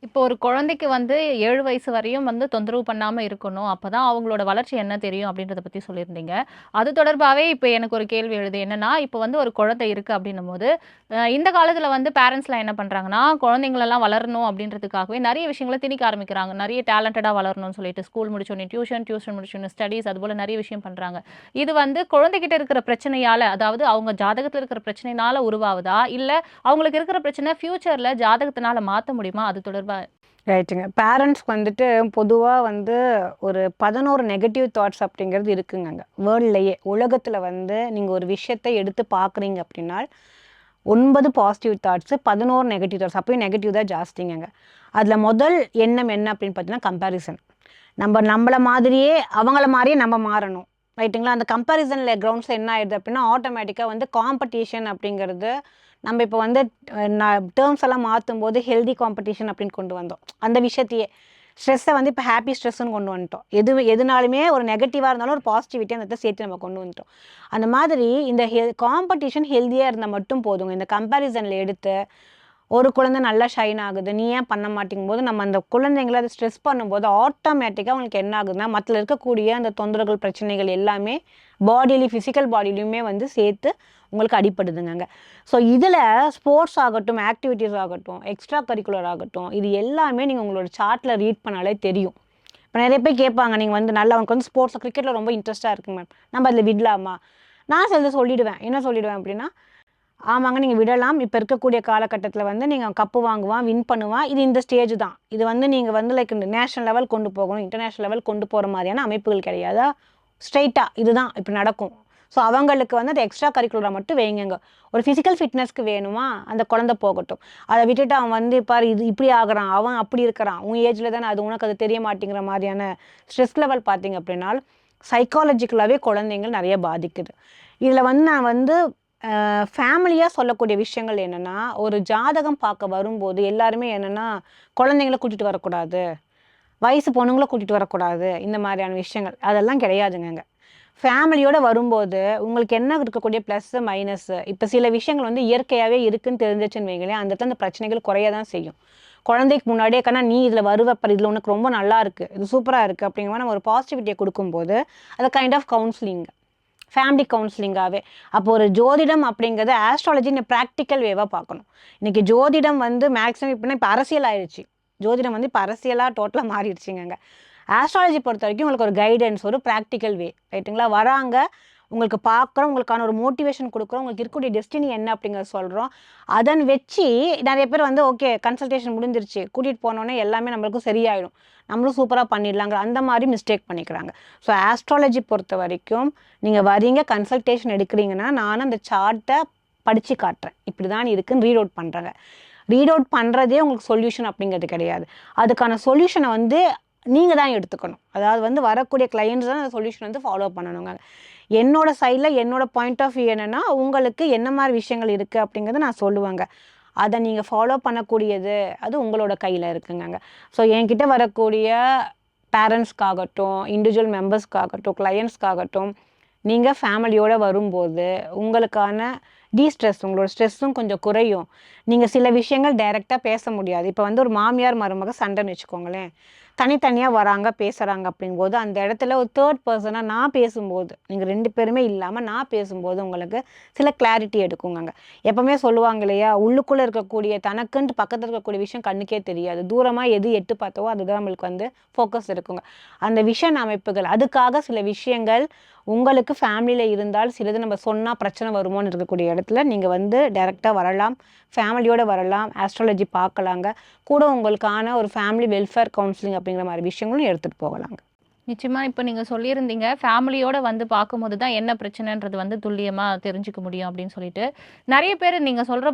இப்போ ஒரு குழந்தைக்கு வந்து 7 வயசு வரையும் வந்து தொந்தரவு பண்ணாம இருக்கணும். அப்பதான் அவங்களோட வளர்ச்சி என்ன தெரியும் அப்படின்றத பத்தி சொல்லியிருந்தீங்க. அது தொடர்பாவே இப்ப எனக்கு ஒரு கேள்வி எழுது. என்னன்னா, இப்ப வந்து ஒரு குழந்தை இருக்கு அப்படின்னும்போது, இந்த காலத்துல வந்து பேரண்ட்ஸ்லாம் என்ன பண்றாங்கன்னா, குழந்தைங்களெல்லாம் வளரணும் அப்படின்றதுக்காகவே நெறைய விஷயங்கள திணிக்க ஆரம்பிக்கிறாங்க. நெறைய டேலண்டடா வளரணும்னு சொல்லிட்டு ஸ்கூல் முடிச்சோனே டியூஷன், டியூஷன் முடிச்சோனே ஸ்டடீஸ் அதுபோல நெறைய விஷயம் பண்றாங்க. இது வந்து குழந்தைகிட்ட இருக்கிற பிரச்சனையால, அதாவது அவங்க ஜாதகத்துல இருக்கிற பிரச்சனையினால உருவாவுதா? இல்ல அவங்களுக்கு இருக்கிற பிரச்சனை ஃபியூச்சர்ல ஜாதகத்தினால மாத்த முடியுமா? அது தொடர்பா ரைட்டுங்க. பேரண்ட்ஸ்க்கு வந்துட்டு பொதுவா வந்து ஒரு 11 நெகட்டிவ் தாட்ஸ் அப்படிங்கிறது இருக்குங்கங்க. வேர்ல்ட்லயே, உலகத்துல வந்து நீங்க ஒரு விஷயத்த எடுத்து பார்க்குறீங்க அப்படின்னா, 9 பாசிட்டிவ் தாட்ஸ், 11 நெகட்டிவ் தாட்ஸ். அப்பயும் நெகட்டிவ் தான் ஜாஸ்திங்கங்க. அதுல முதல் எண்ணம் என்ன அப்படின்னு பார்த்தீங்கன்னா, கம்பேரிசன். நம்மள மாதிரியே அவங்கள மாரியே நம்ம மாறணும். ரைட்டுங்களா? அந்த கம்பேரிசன்ல கிரவுண்ட்ஸ்ல என்ன ஆயிடுது அப்படின்னா, ஆட்டோமேட்டிக்கா வந்து காம்படிஷன் அப்படிங்கிறது நம்ம இப்போ வந்து டேர்ம்ஸ் எல்லாம் மாற்றும்போது ஹெல்தி காம்படிஷன் அப்படின்னு கொண்டு வந்தோம். அந்த விஷயத்தையே ஸ்ட்ரெஸ்ஸை வந்து இப்போ ஹாப்பி ஸ்ட்ரெஸ்ஸுன்னு கொண்டு வந்துட்டோம். எதுனாலுமே ஒரு நெகட்டிவாக இருந்தாலும் ஒரு பாசிட்டிவிட்டி அந்த இடத்துல சேர்த்து நம்ம கொண்டு வந்துட்டோம். அந்த மாதிரி இந்த காம்படிஷன் ஹெல்த்தியாக இருந்தால் மட்டும் போதுங்க. இந்த கம்பேரிசனில் எடுத்து ஒரு குழந்தை நல்லா ஷைன் ஆகுது, நீ ஏன் பண்ண மாட்டேங்கும் போது நம்ம அந்த குழந்தைங்கள அதை ஸ்ட்ரெஸ் பண்ணும்போது ஆட்டோமேட்டிக்காக அவங்களுக்கு என்ன ஆகுதுன்னா, மற்ற இருக்கக்கூடிய அந்த தொந்தரவுகள் பிரச்சனைகள் எல்லாமே ஃபிசிக்கல் பாடியிலையுமே வந்து சேர்த்து உங்களுக்கு அடிப்படுதுங்க. ஸோ இதில் ஸ்போர்ட்ஸ் ஆகட்டும், ஆக்டிவிட்டீஸ் ஆகட்டும், எக்ஸ்ட்ரா கரிக்குலர் ஆகட்டும், இது எல்லாமே நீங்கள் உங்களோட சார்ட்டில் ரீட் பண்ணாலே தெரியும். இப்போ நிறைய பேர் கேட்பாங்க, நீங்கள் வந்து நல்லா அவங்களுக்கு வந்து ஸ்போர்ட்ஸில் கிரிக்கெட்டில் ரொம்ப இன்ட்ரெஸ்ட்டாக இருக்குங்க மேம், நம்ம அதில் விடலாமா? நான் சிலது சொல்லிவிடுவேன். என்ன சொல்லிவிடுவேன் அப்படின்னா, ஆமாங்க நீங்கள் விடலாம். இப்போ இருக்கக்கூடிய காலகட்டத்தில் வந்து நீங்கள் கப்பு வாங்குவான், வின் பண்ணுவான், இது இந்த ஸ்டேஜ் தான். இது வந்து நீங்கள் வந்து லைக் நேஷனல் லெவல் கொண்டு போகணும், இன்டர்நேஷ்னல் லெவல் கொண்டு போகிற மாதிரியான அமைப்புகள் கிடையாது. ஸ்ட்ரைட்டாக இதுதான் இப்படி நடக்கும். ஸோ அவங்களுக்கு வந்து அது எக்ஸ்ட்ரா கரிக்குலராக மட்டும் வைங்க. ஒரு ஃபிசிக்கல் ஃபிட்னஸ்க்கு வேணுமா, அந்த குழந்தை போகட்டும். அதை விட்டுட்டு அவன் வந்து பாரு இது இப்படி ஆகுறான், அவன் அப்படி இருக்கிறான், உன் ஏஜில் தானே அது உனக்கு அது தெரிய மாட்டேங்கிற மாதிரியான ஸ்ட்ரெஸ் லெவல் பார்த்தீங்க அப்படின்னா சைக்காலஜிக்கலாகவே குழந்தைங்கள் நிறைய பாதிக்குது. இதில் வந்து நான் வந்து ஃபேமிலியாக சொல்லக்கூடிய விஷயங்கள் என்னென்னா, ஒரு ஜாதகம் பார்க்க வரும்போது எல்லாருமே என்னென்னா, குழந்தைங்கள கூட்டிகிட்டு வரக்கூடாது, வயசு பொண்ணுங்களை கூட்டிகிட்டு வரக்கூடாது, இந்த மாதிரியான விஷயங்கள் அதெல்லாம் கிடையாதுங்க. ஃபேமிலியோடு வரும்போது உங்களுக்கு என்ன இருக்கக்கூடிய ப்ளஸ்ஸு மைனஸ்ஸு, இப்போ சில விஷயங்கள் வந்து இயற்கையாகவே இருக்குதுன்னு தெரிஞ்சிச்சுன்னு வைங்களேன், அந்த இடத்துல அந்த பிரச்சனைகள் குறைய தான் செய்யும். குழந்தைக்கு முன்னாடியே கண்ணா நீ இதில் வருவப்ப இதில் உனக்கு ரொம்ப நல்லா இருக்குது, இது சூப்பராக இருக்குது அப்படிங்கிற மாதிரி நம்ம ஒரு பாசிட்டிவிட்டியை கொடுக்கும்போது அது கைண்ட் ஆஃப் கவுன்சிலிங், ஃபேமிலி கவுன்சிலிங்காகவே. அப்போ ஒரு ஜோதிடம் அப்படிங்கிறது ஆஸ்ட்ராலஜி இந்த ப்ராக்டிக்கல் வேவாக பார்க்கணும். இன்றைக்கி ஜோதிடம் வந்து மேக்ஸிமம் இப்போ அரசியல் ஆயிடுச்சு. ஜோதிடம் வந்து இப்போ அரசியலாக டோட்டலாக மாறிடுச்சுங்க. ஆஸ்ட்ராலஜி பொறுத்த வரைக்கும் உங்களுக்கு ஒரு கைடன்ஸ், ஒரு ப்ராக்டிக்கல் வே, ரைட்டுங்களா? வராங்க, உங்களுக்கு பார்க்குறோம், உங்களுக்கான ஒரு மோட்டிவேஷன் கொடுக்குறோம், உங்களுக்கு இருக்கக்கூடிய டெஸ்டினி என்ன அப்படிங்கிறத சொல்கிறோம். அதன் வச்சு நிறைய பேர் வந்து ஓகே கன்சல்டேஷன் முடிஞ்சிருச்சு, கூட்டிகிட்டு போனோன்னே எல்லாமே நம்மளுக்கும் சரியாயிடும், நம்மளும் சூப்பராக பண்ணிடலாங்கிற அந்த மாதிரி மிஸ்டேக் பண்ணிக்கிறாங்க. ஸோ ஆஸ்ட்ராலஜி பொறுத்த வரைக்கும் நீங்கள் வரீங்க கன்சல்டேஷன் எடுக்கிறீங்கன்னா, நானும் அந்த சார்ட்டை படித்து காட்டுறேன், இப்படி தான் இருக்குன்னு ரீட் அவுட் பண்ணுறேங்க. ரீட் அவுட் பண்ணுறதே உங்களுக்கு சொல்யூஷன் அப்படிங்கிறது கிடையாது. அதுக்கான சொல்யூஷனை வந்து நீங்கள் தான் எடுத்துக்கணும். அதாவது வந்து வரக்கூடிய கிளையண்ட்ஸ் தான் அந்த சொல்யூஷன் வந்து ஃபாலோ பண்ணணுங்க. என்னோட சைடில் என்னோட பாயிண்ட் ஆஃப் வியூ என்னென்னா, உங்களுக்கு என்ன மாதிரி விஷயங்கள் இருக்குது அப்படிங்கிறத நான் சொல்லுவேங்க. அதை நீங்கள் ஃபாலோ பண்ணக்கூடியது அது உங்களோட கையில் இருக்குங்க. ஸோ என்கிட்ட வரக்கூடிய பேரண்ட்ஸ்க்காகட்டும், இண்டிவிஜுவல் மெம்பர்ஸ்க்காகட்டும், கிளையண்ட்ஸ்க்காகட்டும், நீங்கள் ஃபேமிலியோடு வரும்போது உங்களுக்கான ஸ்ட்ரெஸ், உங்களோட ஸ்ட்ரெஸ்ஸும் கொஞ்சம் குறையும். நீங்கள் சில விஷயங்கள் டைரெக்டாக பேச முடியாது. இப்போ வந்து ஒரு மாமியார் மருமக சண்டைன்னு வச்சுக்கோங்களேன், தனித்தனியாக வராங்க பேசுகிறாங்க அப்படிங்கும்போது அந்த இடத்துல ஒரு தேர்ட் பர்சனாக நான் பேசும்போது, நீங்கள் 2 பேருமே இல்லாமல் நான் பேசும்போது உங்களுக்கு சில கிளாரிட்டி எடுக்குங்க. எப்போவுமே சொல்லுவாங்க இல்லையா, உள்ளுக்குள்ளே இருக்கக்கூடிய தனக்குன்ட்டு பக்கத்தில் இருக்கக்கூடிய விஷயம் கண்ணுக்கே தெரியாது, தூரமாக எது எட்டு பார்த்தவோ அதுதான் நம்மளுக்கு வந்து ஃபோக்கஸ் இருக்குங்க. அந்த விஷன் அமைப்புகள், அதுக்காக சில விஷயங்கள் உங்களுக்கு ஃபேமிலியில் இருந்தால் சிலது நம்ம சொன்னால் பிரச்சனை வருமோன்னு இருக்கக்கூடிய இடத்துல நீங்கள் வந்து டைரெக்டாக வரலாம், ஃபேமிலியோடு வரலாம், ஆஸ்ட்ராலஜி பார்க்கலாங்க. கூட உங்களுக்கான ஒரு ஃபேமிலி வெல்ஃபேர் கவுன்சிலிங் அப்படிங்கிற மாதிரி விஷயங்களும் எடுத்துகிட்டு போகலாங்க. நிச்சயமா இப்போ நீங்க சொல்லியிருந்தீங்க, ஃபேமிலியோட வந்து பார்க்கும்போது தான் என்ன பிரச்சனைன்றது வந்து துல்லியமா தெரிஞ்சுக்க முடியும் அப்படின்னு சொல்லிட்டு. நெறைய பேரு நீங்க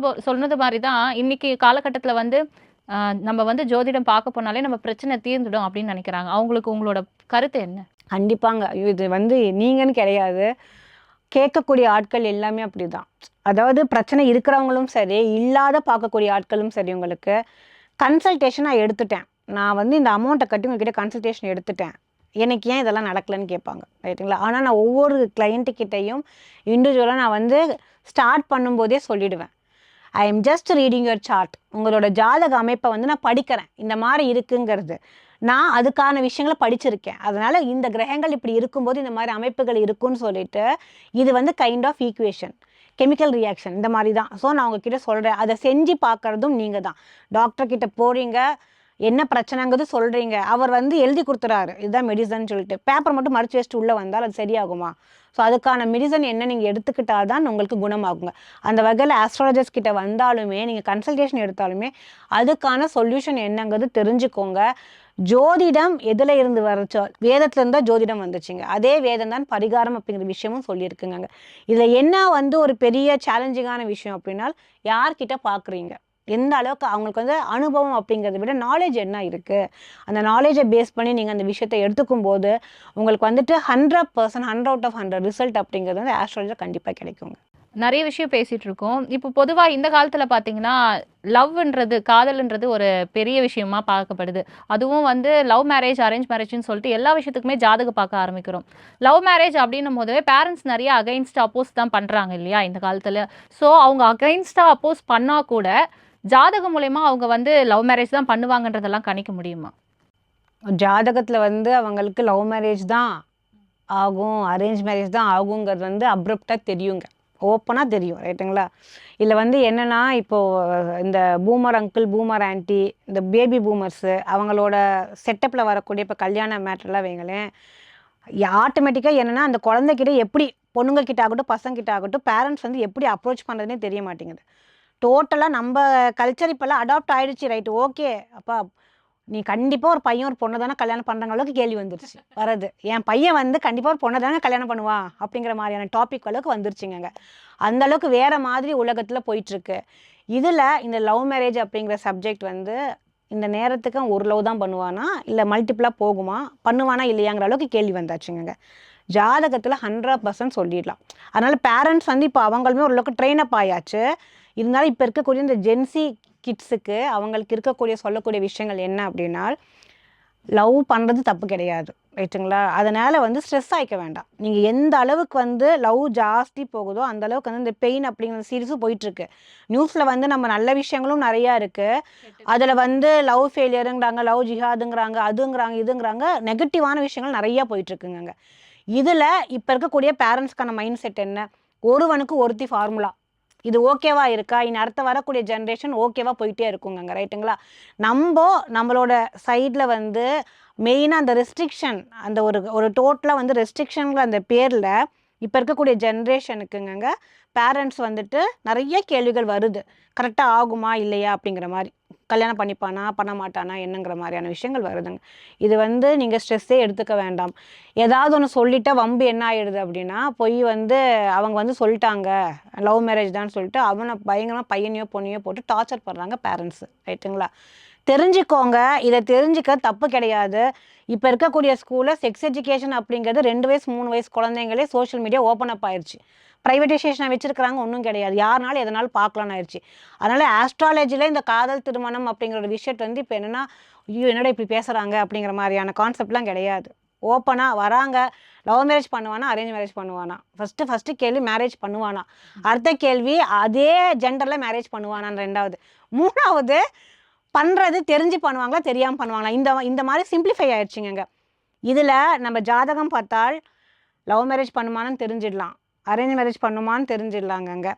சொன்னது மாரி தான் இன்னைக்கு காலகட்டத்தில வந்து நம்ம வந்து ஜோதிடம் பார்க்க போனாலே நம்ம பிரச்சனை தீர்ந்துடும் அப்படின்னு நெனைக்கிறாங்க. அவங்களுக்கு உங்களோட கருத்து என்ன? கண்டிப்பாங்க. இது வந்து நீங்கன்னு கிடையாது, கேட்கக்கூடிய ஆட்கள் எல்லாமே அப்படிதான். அதாவது பிரச்சனை இருக்கிறவங்களும் சரி, இல்லாத பார்க்கக்கூடிய ஆட்களும் சரி, உங்களுக்கு கன்சல்டேஷன் நான் எடுத்துட்டேன், நான் வந்து இந்த அமௌண்ட்டை கட்டி உங்ககிட்ட கன்சல்டேஷன் எடுத்துட்டேன், எனக்கு ஏன் இதெல்லாம் நடக்கலைன்னு கேட்பாங்க, ரைட்டுங்களா? ஆனால் நான் ஒவ்வொரு கிளையண்ட்டுக்கிட்டையும் இண்டிவிஜுவலாக நான் வந்து ஸ்டார்ட் பண்ணும்போதே சொல்லிவிடுவேன், I am just reading your chart. உங்களோட ஜாதக அமைப்பை வந்து நான் படிக்கிறேன், இந்த மாதிரி இருக்குங்கிறது. நான் அதுக்கான விஷயங்களை படிச்சிருக்கேன். அதனால இந்த கிரகங்கள் இப்படி இருக்கும்போது இந்த மாதிரி அமைப்புகள் இருக்குன்னு சொல்லிட்டு, இது வந்து kind of equation, chemical reaction இந்த மாதிரி தான். ஸோ நான் உங்ககிட்ட சொல்கிறேன், அதை செஞ்சு பார்க்குறதும் நீங்கள் தான். டாக்டர் கிட்ட போகிறீங்க, என்ன பிரச்சனைங்கிறது சொல்கிறீங்க, அவர் வந்து எழுதி கொடுத்துறாரு இதுதான் மெடிசன் சொல்லிட்டு, பேப்பர் மட்டும் மறைச்சி வச்சுட்டு உள்ளே வந்தால் அது சரியாகுமா? ஸோ அதுக்கான மெடிசன் என்ன நீங்கள் எடுத்துக்கிட்டால் தான் உங்களுக்கு குணமாகுங்க. அந்த வகையில் ஆஸ்ட்ராலஜர்ஸ் கிட்ட வந்தாலுமே, நீங்கள் கன்சல்டேஷன் எடுத்தாலுமே அதுக்கான சொல்யூஷன் என்னங்கிறது தெரிஞ்சுக்கோங்க. ஜோதிடம் எதில் இருந்து வரச்சோ, வேதத்துலேருந்து தான் ஜோதிடம் வந்துச்சுங்க. அதே வேதம் தான் பரிகாரம் அப்படிங்கிற விஷயமும் சொல்லியிருக்குங்க. இதில் என்ன வந்து ஒரு பெரிய சேலஞ்சிங்கான விஷயம் அப்படின்னா, யார்கிட்ட பார்க்குறீங்க, எந்த அளவுக்கு அவங்களுக்கு வந்து அனுபவம் அப்படிங்கிறத விட நாலேஜ் என்ன இருக்குது, அந்த நாலேஜை பேஸ் பண்ணி நீங்கள் அந்த விஷயத்தை எடுத்துக்கும் போது உங்களுக்கு வந்துட்டு 100% 100 out of 100 ரிசல்ட் அப்படிங்கிறது வந்து ஆஸ்ட்ராலஜர் கண்டிப்பாக கிடைக்குங்க. நிறைய விஷயம் பேசிட்டு இருக்கோம். இப்போ பொதுவா இந்த காலத்துல பார்த்தீங்கன்னா, லவ்ன்றது, காதல்ன்றது ஒரு பெரிய விஷயமா பார்க்கப்படுது. அதுவும் வந்து லவ் மேரேஜ், அரேஞ்ச் மேரேஜ்ன்னு சொல்லிட்டு எல்லா விஷயத்துக்குமே ஜாதகம் பார்க்க ஆரம்பிக்கிறோம். லவ் மேரேஜ் அப்படின்னும் போதே பேரண்ட்ஸ் நிறைய அகைன்ஸ்ட், அப்போஸ் தான் பண்றாங்க இல்லையா இந்த காலத்துல. ஸோ அவங்க அகைன்ஸ்டா அப்போஸ் பண்ணா கூட ஜாதகம் மூலயமா அவங்க வந்து லவ் மேரேஜ் தான் பண்ணுவாங்கன்றதெல்லாம் கணிக்க முடியுமா? ஜாதகத்தில் வந்து அவங்களுக்கு லவ் மேரேஜ் தான் ஆகும், அரேஞ்ச் மேரேஜ் தான் ஆகுங்கிறது வந்து அப்ரப்டாக தெரியுங்க, ஓப்பனாக தெரியும், ரைட்டுங்களா? இதில் வந்து என்னென்னா, இப்போது இந்த பூமர் அங்கிள், பூமர் ஆன்ட்டி, இந்த பேபி பூமர்ஸு அவங்களோட செட்டப்பில் வரக்கூடிய இப்போ கல்யாண மேட்டர்லாம் வைங்களேன், ஆட்டோமேட்டிக்காக என்னென்னா அந்த குழந்தைகிட்ட எப்படி, பொண்ணுங்கக்கிட்ட ஆகட்டும் பசங்கிட்ட ஆகட்டும், பேரண்ட்ஸ் வந்து எப்படி அப்ரோச் பண்ணுறதுனே தெரிய மாட்டேங்குது. டோட்டலாக நம்ம கல்ச்சர் இப்போல்லாம் அடாப்ட் ஆகிடுச்சு, ரைட்டு, ஓகே அப்பா நீ கண்டிப்பாக ஒரு பையன் ஒரு பொண்ணை தானே கல்யாணம் பண்ணுறாங்க அளவுக்கு கேள்வி வந்துருச்சு வரது. என் பையன் வந்து கண்டிப்பாக ஒரு பொண்ணை தானே கல்யாணம் பண்ணுவா அப்படிங்கிற மாதிரியான டாபிக் அளவுக்கு வந்துருச்சுங்க. அந்த அளவுக்கு வேறு மாதிரி உலகத்தில் போயிட்டுருக்கு. இதில் இந்த லவ் மேரேஜ் அப்படிங்கிற சப்ஜெக்ட் வந்து இந்த நேரத்துக்கு ஒரு லவ் தான் பண்ணுவானா இல்லை மல்டிப்புளாக போகுமா, பண்ணுவானா இல்லையாங்கிற அளவுக்கு கேள்வி வந்தாச்சுங்க. ஜாதகத்தில் 100% சொல்லிடலாம். அதனால் பேரண்ட்ஸ் வந்து இப்போ அவங்களுமே ஓரளவுக்கு ட்ரெயின் அப் ஆயாச்சு. இருந்தாலும் இப்போ இருக்கக்கூடிய இந்த ஜென்சி கிட்ஸுக்கு அவங்களுக்கு இருக்கக்கூடிய சொல்லக்கூடிய விஷயங்கள் என்ன அப்படின்னா, லவ் பண்ணுறது தப்பு கிடையாது, ரைட்டுங்களா? அதனால் வந்து ஸ்ட்ரெஸ் ஆகிக்க வேண்டாம். நீங்கள் எந்த அளவுக்கு வந்து லவ் ஜாஸ்தி போகுதோ அந்த அளவுக்கு வந்து இந்த பெயின் அப்படிங்கிற சீரிஸும் போயிட்டுருக்கு. நியூஸில் வந்து நம்ம நல்ல விஷயங்களும் நிறையா இருக்குது. அதில் வந்து லவ் ஃபெயிலியருங்கிறாங்க, லவ் ஜிஹாதுங்கிறாங்க, அதுங்கிறாங்க, இதுங்கிறாங்க, நெகட்டிவான விஷயங்கள் நிறையா போயிட்டுருக்குங்க. இதில் இப்போ இருக்கக்கூடிய பேரண்ட்ஸ்க்கான மைண்ட் செட் என்ன, ஒருவனுக்கு ஒருத்தி ஃபார்முலா, இது ஓகேவா இருக்கா, இனி அடுத்த வரக்கூடிய ஜென்ரேஷன் ஓகேவா போயிட்டே இருக்குங்க, ரைட்டுங்களா? நம்மளோட சைடில் வந்து மெயினாக அந்த ரெஸ்ட்ரிக்ஷன், அந்த ஒரு டோட்டலாக வந்து ரெஸ்ட்ரிக்ஷனுங்கிற அந்த பேரில் இப்போ இருக்கக்கூடிய ஜென்ரேஷனுக்குங்க பேரண்ட்ஸ் வந்துட்டு நிறைய கேள்விகள் வருது. கரெக்டாக ஆகுமா இல்லையா அப்படிங்கிற மாதிரி, கல்யாணம் பண்ணிப்பானா பண்ண மாட்டானா என்னங்கிற மாதிரியான விஷயங்கள் வருதுங்க. இது வந்து நீங்கள் ஸ்ட்ரெஸ்ஸே எடுத்துக்க வேண்டாம். ஏதாவது ஒன்று சொல்லிட்டா வம்பு என்ன ஆகிடுது அப்படின்னா, போய் வந்து அவங்க வந்து சொல்லிட்டாங்க லவ் மேரேஜ் தான் சொல்லிட்டு அவனை பயங்கரமாக பையனையோ பொண்ணையோ போட்டு டார்ச்சர் பண்ணுறாங்க பேரண்ட்ஸு, ரைட்டுங்களா? தெரிஞ்சுக்கோங்க, இதை தெரிஞ்சுக்க தப்பு கிடையாது. இப்போ இருக்கக்கூடிய ஸ்கூலில் செக்ஸ் எஜுகேஷன் அப்படிங்கிறது 2 வயசு 3 வயசு குழந்தைங்களே சோஷியல் மீடியா ஓப்பன் அப் ஆயிடுச்சு. ப்ரைவேட்டைசேஷனை வச்சுருக்கிறாங்க, ஒன்றும் கிடையாது, யாருனாலும் எதனாலும் பார்க்கலான்னு ஆயிடுச்சு. அதனால் ஆஸ்ட்ராலஜியில் இந்த காதல் திருமணம் அப்படிங்கிற ஒரு விஷயத்தை வந்து இப்போ என்னென்னா, ஐயோ என்னடா இப்படி பேசுகிறாங்க அப்படிங்கிற மாதிரியான கான்செப்ட்லாம் கிடையாது. ஓப்பனாக வராங்க. லவ் மேரேஜ் பண்ணுவானா, அரேஞ்ச் மேரேஜ் பண்ணுவானா, ஃபஸ்ட்டு கேள்வி மேரேஜ் பண்ணுவானா, அடுத்த கேள்வி அதே ஜெண்டரில் மேரேஜ் பண்ணுவானான்னு, 2வது, 3வது பண்ணுறது தெரிஞ்சு பண்ணுவாங்களா தெரியாமல் பண்ணுவாங்களா, இந்த மாதிரி சிம்பிளிஃபை ஆயிடுச்சுங்க. இதில் நம்ம ஜாதகம் பார்த்தால் லவ் மேரேஜ் பண்ணுமான்னு தெரிஞ்சிடலாம், அரேஞ்ச் மேரேஜ் பண்ணுமான்னு தெரிஞ்சிடலாங்க.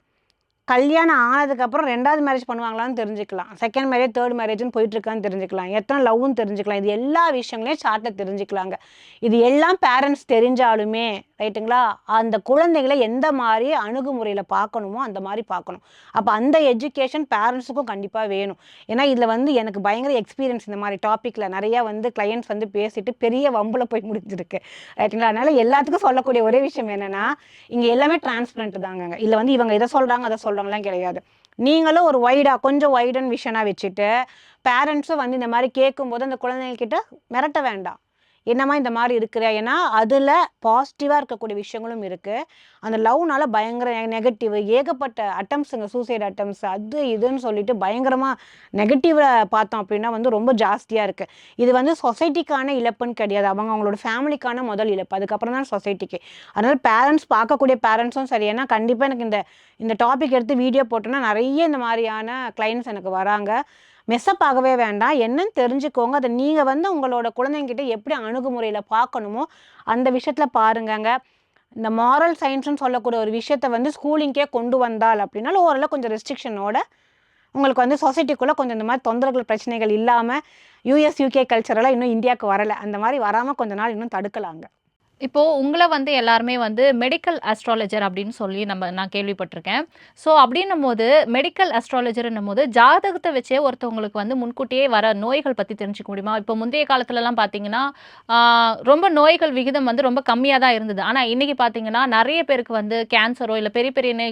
கல்யாணம் ஆனதுக்கப்புறம் 2வது மேரேஜ் பண்ணுவாங்களான்னு தெரிஞ்சுக்கலாம், செகண்ட் மேரேஜ் தேர்ட் மேரேஜ்னு போயிட்டுருக்கான்னு தெரிஞ்சுக்கலாம், எத்தனை லவ்னு தெரிஞ்சுக்கலாம். இது எல்லா விஷயங்களையும் சார்ட்டில் தெரிஞ்சுக்கலாங்க. இது எல்லாம் பேரண்ட்ஸ் தெரிஞ்சாலுமே, ரைட்டுங்களா, அந்த குழந்தைகளை எந்த மாதிரி அணுகுமுறையில் பார்க்கணுமோ அந்த மாதிரி பார்க்கணும். அப்போ அந்த எஜுகேஷன் பேரண்ட்ஸுக்கும் கண்டிப்பாக வேணும். ஏன்னா இதில் வந்து எனக்கு பயங்கர எக்ஸ்பீரியன்ஸ் இந்த மாதிரி டாப்பிக்கில் நிறையா வந்து கிளையண்ட்ஸ் வந்து பேசிட்டு பெரிய வம்பில் போய் முடிஞ்சிருக்கு, ரைட்டுங்களா? அதனால் எல்லாத்துக்கும் சொல்லக்கூடிய ஒரே விஷயம் என்னென்னா, இங்கே எல்லாமே டிரான்ஸ்பரண்ட் தாங்க. இல்லை வந்து இவங்க இதை சொல்கிறாங்க அதை சொல்கிறாங்களாம் கிடையாது. நீங்களும் ஒரு கொஞ்சம் வைடன் விஷனாக வச்சுட்டு பேரண்ட்ஸும் வந்து இந்த மாதிரி கேட்கும்போது அந்த குழந்தைங்கக்கிட்ட மிரட்ட வேண்டாம். என்னம்மா இந்த மாதிரி இருக்கிற, ஏன்னா அதில் பாசிட்டிவாக இருக்கக்கூடிய விஷயங்களும் இருக்குது. அந்த லவ்னால பயங்கர நெகட்டிவ் ஏகப்பட்ட அட்டம்ஸுங்க, சூசைட் அட்டம்ஸ் அது இதுன்னு சொல்லிட்டு பயங்கரமாக நெகட்டிவில் பார்த்தோம் அப்படின்னா வந்து ரொம்ப ஜாஸ்தியாக இருக்குது. இது வந்து சொசைட்டிக்கான இழப்புன்னு கிடையாது, அவங்களோட ஃபேமிலிக்கான முதல் இழப்பு, அதுக்கப்புறம் தான் சொசைட்டிக்கு. அதனால் பேரண்ட்ஸ், பார்க்கக்கூடிய பேரண்ட்ஸும் சரி, ஏன்னா கண்டிப்பாக எனக்கு இந்த டாபிக் எடுத்து வீடியோ போட்டோன்னா நிறைய இந்த மாதிரியான கிளைண்ட்ஸ் எனக்கு வராங்க. மெஸ்அப் ஆகவே வேண்டாம், என்னன்னு தெரிஞ்சுக்கோங்க. அதை நீங்கள் வந்து உங்களோட குழந்தைங்கிட்ட எப்படி அணுகுமுறையில் பார்க்கணுமோ அந்த விஷயத்தில் பாருங்கங்க. இந்த மாரல் சயின்ஸ்னு சொல்லக்கூடிய ஒரு விஷயத்த வந்து ஸ்கூலிங்கே கொண்டு வந்தால் அப்படின்னாலும் ஓரளவு கொஞ்சம் ரெஸ்ட்ரிக்ஷனோட உங்களுக்கு வந்து சொசைட்டிக்குள்ளே கொஞ்சம் இந்த மாதிரி தொந்தரவுகள் பிரச்சனைகள் இல்லாமல், யூஎஸ் யூகே கல்ச்சரெல்லாம் இன்னும் இந்தியாவுக்கு வரலை, அந்த மாதிரி வராமல் கொஞ்ச நாள் இன்னும் தடுக்கலாங்க. இப்போ உங்கள வந்து எல்லாருமே வந்து மெடிக்கல் அஸ்ட்ராலஜர் அப்படின்னு சொல்லி நான் கேள்விப்பட்டிருக்கேன். ஸோ அப்படின்னும்போது மெடிக்கல் அஸ்ட்ராலஜர்ன்னும்போது ஜாதகத்தை வச்சே ஒருத்தவங்களுக்கு வந்து முன்கூட்டியே வர நோய்கள் பத்தி தெரிஞ்சுக்க முடியுமா? இப்போ முந்தைய காலத்துலலாம் பார்த்தீங்கன்னா, ரொம்ப நோய்கள் விகிதம் வந்து ரொம்ப கம்மியா தான் இருந்தது. ஆனா இன்னைக்கு பார்த்தீங்கன்னா, நெறைய பேருக்கு வந்து கேன்சரோ இல்ல பெரிய பெரிய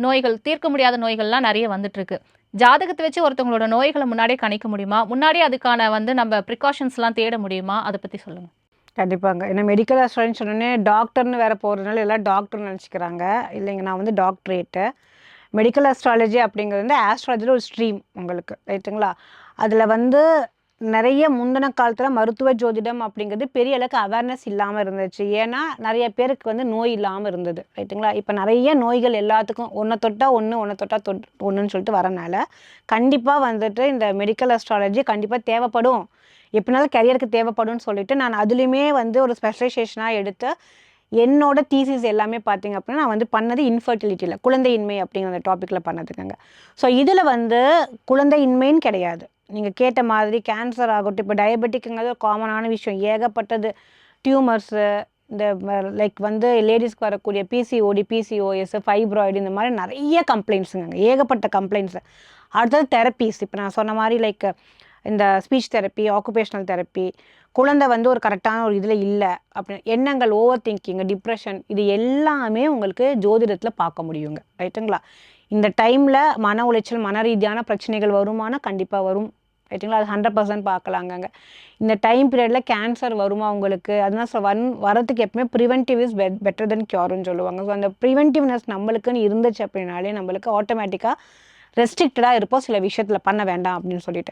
நோய்கள் தீர்க்க முடியாத நோய்கள்லாம் நெறைய வந்துட்டு இருக்கு. ஜாதகத்தை வச்சு ஒருத்தவங்களோட நோய்கள முன்னாடியே கணிக்க முடியுமா? முன்னாடியே அதுக்கான வந்து நம்ம ப்ரிகாஷன்ஸ்லாம் தேட முடியுமா? அத பத்தி சொல்லுங்க. கண்டிப்பாங்க. ஏன்னா மெடிக்கல் அஸ்ட்ராலஜின்னு சொன்னோனே டாக்டர்னு வேற போகிறதுனால எல்லாம் டாக்டர்னு நினச்சிக்கிறாங்க. இல்லைங்க, நான் வந்து டாக்டரேட்டு. மெடிக்கல் அஸ்ட்ராலஜி அப்படிங்கிறது வந்து ஆஸ்ட்ராலஜியில் ஒரு ஸ்ட்ரீம் உங்களுக்கு, ரைட்டுங்களா? அதில் வந்து நிறைய முந்தின காலத்தில் மருத்துவ ஜோதிடம் அப்படிங்கிறது பெரிய அளவுக்கு அவேர்னஸ் இல்லாமல் இருந்துச்சு. ஏன்னா நிறைய பேருக்கு வந்து நோய் இல்லாமல் இருந்தது, ரைட்டுங்களா? இப்போ நிறைய நோய்கள் எல்லாத்துக்கும் ஒன்றை தொட்டா ஒன்று, ஒன்றை தொட்டா ஒன்றுன்னு சொல்லிட்டு வரனால கண்டிப்பாக வந்துட்டு இந்த மெடிக்கல் அஸ்ட்ராலஜி கண்டிப்பாக தேவைப்படும், எப்படினாலும் கரியருக்கு தேவைப்படும்னு சொல்லிட்டு நான் அதுலேயுமே வந்து ஒரு ஸ்பெஷலைசேஷனாக எடுத்து என்னோட தீசிஸ் எல்லாமே பார்த்தீங்க அப்படின்னா நான் வந்து பண்ணது இன்ஃபர்டிலிட்டியில், குழந்தையின்மை அப்படிங்கிற அந்த டாப்பிக்கில் பண்ணதுக்குங்க. ஸோ இதில் வந்து குழந்தையின்மைன்னு கிடையாது, நீங்கள் கேட்ட மாதிரி கேன்சர் ஆகட்டும், இப்போ டயபெட்டிக்குங்கிறது ஒரு காமனான விஷயம், ஏகப்பட்டது டியூமர்ஸு, இந்த லைக் வந்து லேடிஸ்க்கு வரக்கூடிய பிசிஓடி, பிசிஓஎஸ், ஃபைப்ராய்டு, இந்த மாதிரி நிறைய கம்ப்ளைண்ட்ஸுங்க, ஏகப்பட்ட கம்ப்ளைண்ட்ஸு. அடுத்தது தெரப்பீஸ், இப்போ நான் சொன்ன மாதிரி லைக் இந்த ஸ்பீச் தெரப்பி, ஆக்குபேஷனல் தெரப்பி, குழந்தை வந்து ஒரு கரெக்டான ஒரு இதில் இல்லை அப்படின்னு எண்ணங்கள், ஓவர் திங்கிங், டிப்ரெஷன், இது எல்லாமே உங்களுக்கு ஜோதிடத்தில் பார்க்க முடியுங்க, ரைட்டுங்களா? இந்த டைமில் மன உளைச்சல், மன ரீதியான பிரச்சனைகள் வருமானா கண்டிப்பாக வரும், ரைட்டுங்களா? அது 100% பார்க்கலாங்க. இந்த டைம் பீரியடில் கேன்சர் வருமா உங்களுக்கு, அதுதான் வரத்துக்கு எப்பவுமே ப்ரிவென்டிவ் இஸ் பெட்டர் தென் க்யூர்னு சொல்லுவாங்க. ஸோ அந்த ப்ரிவென்டிவ்னஸ் நம்மளுக்குன்னு இருந்துச்சு அப்படின்னாலே நம்மளுக்கு ஆட்டோமேட்டிக்காக ரெஸ்ட்ரிக்டடாக இருப்போம், சில விஷயத்தில் பண்ண வேண்டாம் அப்படின்னு சொல்லிட்டு.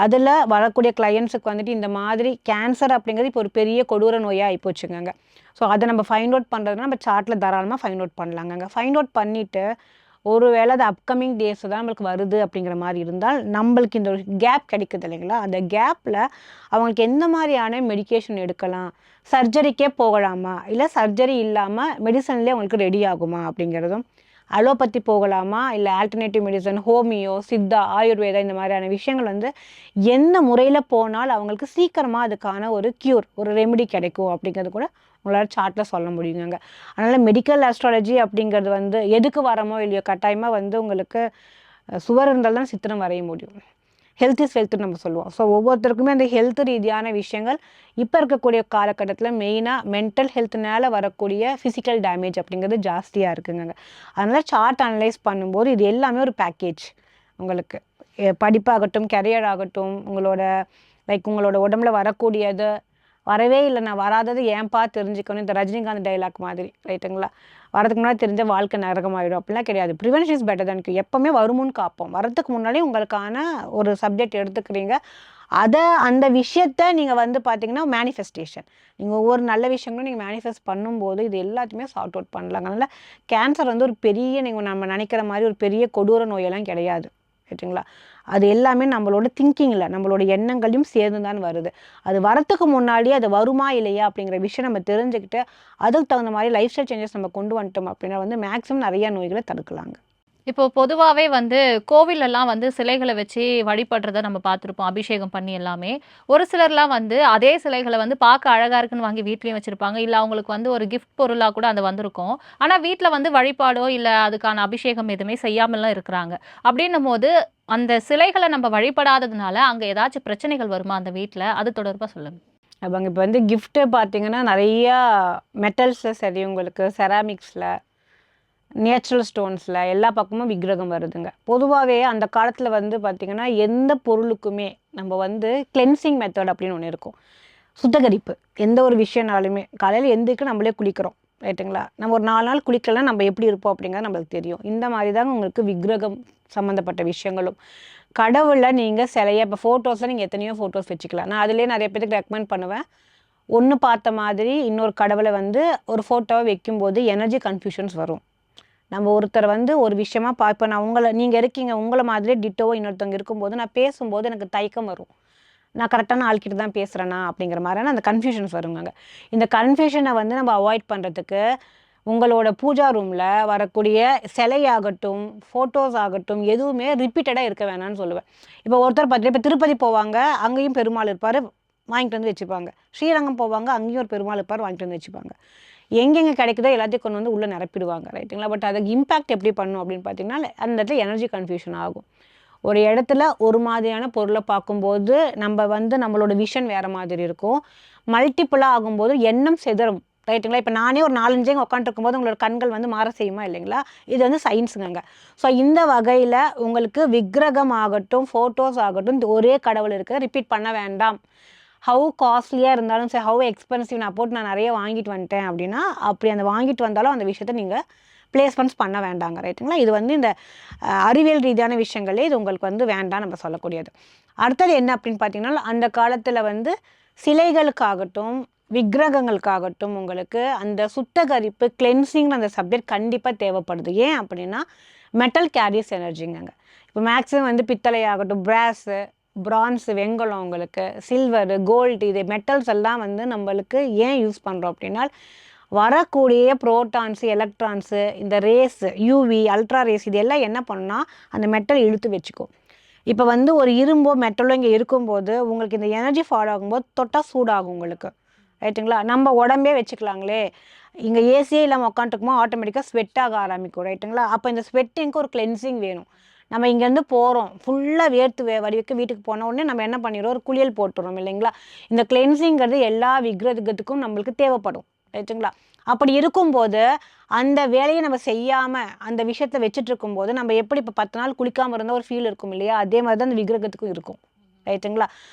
அதில் வரக்கூடிய கிளையண்ட்ஸுக்கு வந்துட்டு இந்த மாதிரி கேன்சர் அப்படிங்கிறது இப்போ ஒரு பெரிய கொடூர நோயாக ஆகிப்போச்சுங்க. ஸோ அதை நம்ம ஃபைண்ட் அவுட் பண்ணுறதுனா நம்ம சார்ட்டில் தாராளமாக ஃபைண்ட் அவுட் பண்ணலாங்க. ஃபைண்ட் அவுட் பண்ணிவிட்டு ஒரு வேளை அது அப்கமிங் டேஸ் தான் நம்மளுக்கு வருது அப்படிங்கிற மாதிரி இருந்தால் நம்மளுக்கு இந்த ஒரு கேப் கிடைக்குது இல்லைங்களா, அந்த கேப்பில் அவங்களுக்கு எந்த மாதிரியான மெடிக்கேஷன் எடுக்கலாம், சர்ஜரிக்கே போகலாமா, இல்லை சர்ஜரி இல்லாமல் மெடிசன்லேயே அவங்களுக்கு ரெடி ஆகுமா அப்படிங்கிறதும், அலோபதி போகலாமா, இல்லை alternative medicine, homeo, Siddha, Ayurveda, இந்த மாதிரியான விஷயங்கள் வந்து எந்த முறையில் போனால் அவங்களுக்கு சீக்கிரமாக அதுக்கான ஒரு க்யூர், ஒரு ரெமெடி கிடைக்கும் அப்படிங்கிறது கூட உங்களால் சார்ட்டில் சொல்ல முடியுங்க. அதனால் மெடிக்கல் ஆஸ்ட்ராலஜி அப்படிங்கிறது வந்து எதுக்கு வரமோ இல்லையோ கட்டாயமாக வந்து உங்களுக்கு சுவர் இருந்தால் தான் சித்திரம் வரைய முடியும். ஹெல்த் இஸ் வெல்த்னு நம்ம சொல்லுவோம். ஸோ ஒவ்வொருத்தருக்குமே அந்த ஹெல்த் ரீதியான விஷயங்கள் இப்போ இருக்கக்கூடிய காலகட்டத்தில் மெயினாக மென்டல் ஹெல்த்னால வரக்கூடிய ஃபிசிக்கல் டேமேஜ் அப்படிங்கிறது ஜாஸ்தியாக இருக்குங்க. அதனால் சார்ட் அனலைஸ் பண்ணும்போது இது எல்லாமே ஒரு பேக்கேஜ் உங்களுக்கு, படிப்பாகட்டும், கெரியர் ஆகட்டும், உங்களோட உடம்புல வரக்கூடியது, வரவே இல்லை நான் வராதது ஏன்பா தெரிஞ்சுக்கணும், இந்த ரஜினிகாந்த் டைலாக் மாதிரி, ரைட்டுங்களா? வரதுக்கு முன்னாடி தெரிஞ்ச வாழ்க்கை நரகமாயிடும் அப்படிலாம் கிடையாது. Prevention is better then cure. எப்போவுமே வருமுன்னு காப்போம். வரதுக்கு முன்னாடி உங்களுக்கான ஒரு சப்ஜெக்ட் எடுத்துக்கிறீங்க, அந்த விஷயத்த நீங்கள் வந்து பார்த்தீங்கன்னா மேனிஃபெஸ்டேஷன், நீங்கள் ஒவ்வொரு நல்ல விஷயங்களும் நீங்கள் மேனிஃபெஸ்ட் பண்ணும்போது இது எல்லாத்தையுமே சார்ட் அவுட் பண்ணலாங்க. அதனால் கேன்சர் வந்து ஒரு பெரிய, நீங்கள் நம்ம நினைக்கிற மாதிரி ஒரு பெரிய கொடூர நோயெல்லாம் கிடையாது, ரைட்டுங்களா? அது எல்லாமே நம்மளோட திங்கிங்கில், நம்மளோட எண்ணங்களையும் சேர்ந்து தான் வருது. அது வரத்துக்கு முன்னாடியே அது வருமா இல்லையா அப்படிங்கிற விஷயம் நம்ம தெரிஞ்சுக்கிட்டு அதுக்கு தகுந்த மாதிரி லைஃப் ஸ்டைல் சேஞ்சஸ் நம்ம கொண்டு வந்துட்டோம் அப்படின்னா வந்து மேக்ஸிமம் நிறைய நோய்களை தடுக்கலாங்க. இப்போ பொதுவாவே வந்து கோவில்லலாம் வந்து சிலைகள வச்சு வழிபடுறத நம்ம பார்த்துருப்போம். அபிஷேகம் பண்ணி எல்லாமே. ஒரு சிலர்லாம் வந்து அதே சிலைகள வந்து பார்க்க அழகா இருக்குன்னு வாங்கி வீட்லயும் வச்சிருப்பாங்க. இல்ல அவங்களுக்கு வந்து ஒரு கிஃப்ட் பொருளா கூட அது வந்திருக்கும். ஆனா வீட்ல வந்து வழிபாடோ, இல்ல அதுக்கான அபிஷேகம் எதுவுமே செய்யாமலாம் இருக்கிறாங்க. அப்படின்னும்போது அந்த சிலைகள நம்ம வழிபடாததுனால அங்க ஏதாச்சும் பிரச்சனைகள் வருமா அந்த வீட்ல? அது தொடர்பா சொல்லுங்க. அவங்க இப்போ வந்து கிஃப்ட்டு பார்த்தீங்கன்னா நிறையா மெட்டல்ஸில் சரி, உங்களுக்கு செராமிக்ஸில், நேச்சுரல் ஸ்டோன்ஸில் எல்லா பக்கமும் விக்கிரகம் வருதுங்க. பொதுவாகவே அந்த காலத்தில் வந்து பார்த்திங்கன்னா எந்த பொருளுக்குமே நம்ம வந்து கிளென்சிங் மெத்தட் அப்படின்னு ஒன்று இருக்கும். சுத்திகரிப்பு எந்த ஒரு விஷயம்னாலுமே காலையில் எந்திரிக்க நம்மளே குளிக்கிறோம் ரைட்டுங்களா. நம்ம ஒரு 4 நாள் குளிக்கலாம் நம்ம எப்படி இருப்போம் அப்படிங்கிறது நம்மளுக்கு தெரியும். இந்த மாதிரி தாங்க உங்களுக்கு விக்கிரகம் சம்மந்தப்பட்ட விஷயங்களும். கடவுளை நீங்கள் சிலைய இப்போ ஃபோட்டோஸில் நீங்கள் எத்தனையோ ஃபோட்டோஸ் வச்சுக்கலாம். நான் அதிலே நிறைய பேருக்கு ரெக்கமெண்ட் பண்ணுவேன். ஒன்று பார்த்த மாதிரி இன்னொரு கடவுளை வந்து ஒரு ஃபோட்டோவை வைக்கும்போது எனர்ஜி கன்ஃபியூஷன்ஸ் வரும். நம்ம ஒருத்தர் வந்து ஒரு விஷயமா இப்போ நான் நீங்கள் இருக்கீங்க உங்களை மாதிரியே டிட்டோவோ இன்னொருத்தவங்க இருக்கும்போது நான் பேசும்போது எனக்கு தயக்கம் வரும். நான் கரெக்டான ஆள்கிட்ட தான் பேசுகிறேன்னா அப்படிங்கிற மாதிரியான அந்த கன்ஃபியூஷன்ஸ் வருங்க. இந்த கன்ஃபியூஷனை வந்து நம்ம அவாய்ட் பண்ணுறதுக்கு உங்களோட பூஜா ரூமில் வரக்கூடிய சிலையாகட்டும் ஃபோட்டோஸ் ஆகட்டும் எதுவுமே ரிப்பீட்டடாக இருக்க வேணாம்னு சொல்லுவேன். இப்போ ஒருத்தர் பார்த்துட்டு இப்போ திருப்பதி போவாங்க, அங்கேயும் பெருமாள் இருப்பார், வாங்கிட்டு வந்து வச்சுப்பாங்க. ஸ்ரீரங்கம் போவாங்க, அங்கேயும் ஒரு பெருமாள் இருப்பார், வாங்கிட்டு வந்து வச்சுப்பாங்க. எங்கெங்கே கிடைக்குதோ எல்லாத்தையும் கொண்டு வந்து உள்ளே நிரப்பிடுவாங்க ரைட்டுங்களா. பட் அதுக்கு இம்பேக்ட் எப்படி பண்ணும் அப்படின்னு பார்த்தீங்கன்னா அந்த இடத்துல எனர்ஜி கன்ஃபியூஷன் ஆகும். ஒரு இடத்துல ஒரு மாதிரியான பொருளை பார்க்கும்போது நம்ம வந்து நம்மளோட விஷன் வேறு மாதிரி இருக்கும். மல்டிப்புளாக ஆகும்போது எண்ணம் சிதறும் ரைட்டுங்களா. இப்போ நானே ஒரு 4-5 எங்கே உட்காந்துருக்கும்போது உங்களோட கண்கள் வந்து மாற செய்யுமா இல்லைங்களா. இது வந்து சயின்ஸுங்க. ஸோ இந்த வகையில் உங்களுக்கு விக்கிரகம் ஆகட்டும் ஃபோட்டோஸ் ஆகட்டும் ஒரே கடவுள் இருக்க ரிப்பீட் பண்ண வேண்டாம். ஹவு காஸ்ட்லியாக இருந்தாலும் சரி, ஹவு எக்ஸ்பென்சிவ் நான் போட்டு நான் நிறைய வாங்கிட்டு வந்துட்டேன் அப்படின்னா அப்படி அந்த வாங்கிட்டு வந்தாலும் அந்த விஷயத்தை நீங்கள் பிளேஸ்மெண்ட்ஸ் பண்ண வேண்டாங்க ரைட்டுங்களா. இது வந்து இந்த அறிவியல் ரீதியான விஷயங்களே இது உங்களுக்கு வந்து வேண்டாம் நம்ம சொல்லக்கூடியது. அடுத்தது என்ன அப்படின்னு பார்த்தீங்கன்னா அந்த காலத்தில் வந்து சிலைகளுக்காகட்டும் விக்கிரகங்களுக்காகட்டும் உங்களுக்கு அந்த சுத்தகரிப்பு கிளென்சிங் அந்த சப்ஜெக்ட் கண்டிப்பாக தேவைப்படுது. ஏன் அப்படின்னா மெட்டல் கேரியஸ் எனர்ஜிங்க. இப்போ மேக்ஸிமம் வந்து பித்தளை ஆகட்டும், பிராஸு, பிரான்ஸு, வெங்கலம், உங்களுக்கு சில்வரு, கோல்டு, இது மெட்டல்ஸ் எல்லாம் வந்து நம்மளுக்கு ஏன் யூஸ் பண்ணுறோம் அப்படின்னா வரக்கூடிய புரோட்டான்ஸு எலக்ட்ரான்ஸு இந்த ரேஸ் யூவி அல்ட்ரா ரேஸ் இது எல்லாம் என்ன பண்ணால் அந்த மெட்டல் இழுத்து வச்சுக்கும். இப்போ வந்து ஒரு இரும்போ மெட்டலோ இங்கே இருக்கும்போது உங்களுக்கு இந்த எனர்ஜி ஃபால் ஆகும்போது தொட்டால் சூடாகும் உங்களுக்கு ரைட்டுங்களா. நம்ம உடம்பே வச்சுக்கலாங்களே, இங்கே ஏசியே இல்லாமல் உட்காந்துருக்குமோ ஆட்டோமேட்டிக்காக ஸ்வெட் ஆக ஆரம்பிக்கும் ரைட்டுங்களா. அப்போ இந்த ஸ்வெட்டிங்க்கு ஒரு கிளென்சிங் வேணும். நம்ம இங்கேருந்து போகிறோம் ஃபுல்லாக வேர்த்து வடிவுக்கு வீட்டுக்கு போன உடனே நம்ம என்ன பண்ணிடுறோம் ஒரு குளியல் போட்டுறோம் இல்லைங்களா. இந்த கிளென்சிங்கிறது எல்லா விக்கிரகத்துக்கும் நம்மளுக்கு தேவைப்படும் ரைட்டுங்களா. அப்படி இருக்கும்போது அந்த வேலையை நம்ம செய்யாமல் அந்த விஷயத்தை வச்சுட்டு இருக்கும்போது நம்ம எப்படி இப்போ 10 நாள் குளிக்காமல் இருந்தால் ஒரு ஃபீல் இருக்கும் இல்லையா, அதே மாதிரி தான் அந்த விக்கிரகத்துக்கும் இருக்கும் ரைட்டுங்களா.